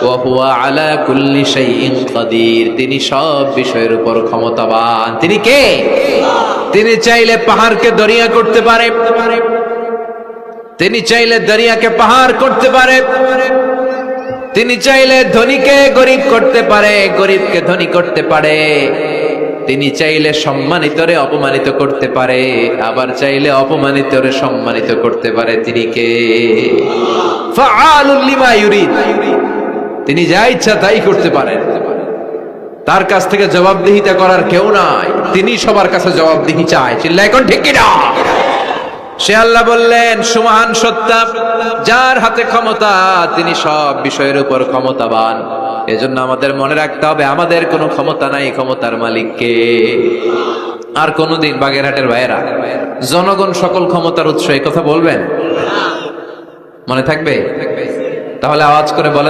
ওয়া হুয়া আলা কুল্লি শাইইন কাদির, তিনি সব বিষয়ের উপর ক্ষমতাবান। তিনি কে? তিনি চাইলে পাহাড়কে দরিয়া করতে পারে, তিনি চাইলে দরিয়াকে পাহাড় করতে পারে, তিনি চাইলে ধনীকে গরিব করতে পারে, গরিবকে ধনী করতে পারে, তিনি চাইলে সম্মানিতরে অপমানিত করতে পারে, আবার চাইলে অপমানিতরে সম্মানিত করতে পারে। তিনি কে? ফাআলুল লিমা ইউরিদ, তিনি যা ইচ্ছা তাই করতে পারেন। তার কাছ থেকে জবাবদিহিতা করার কেউ নাই, তিনি সবার কাছে জবাবদিহি চায়। চিল্লায় কোন ঠিক কিনা? সে আল্লাহ বললেন সুমহান সত্তা, যার হাতে ক্ষমতা তিনি সব বিষয়ের উপর ক্ষমতাবান। এজন্য আমাদের মনে রাখতে হবে আমাদের কোনো ক্ষমতা নাই, ক্ষমতার মালিক কে? আর কোনদিন বাগেরহাটের ভাইয়েরা জনগণ সকল ক্ষমতার উৎস এই কথা বলবেন? মনে থাকবে? তাহলে আওয়াজ করে বলেন।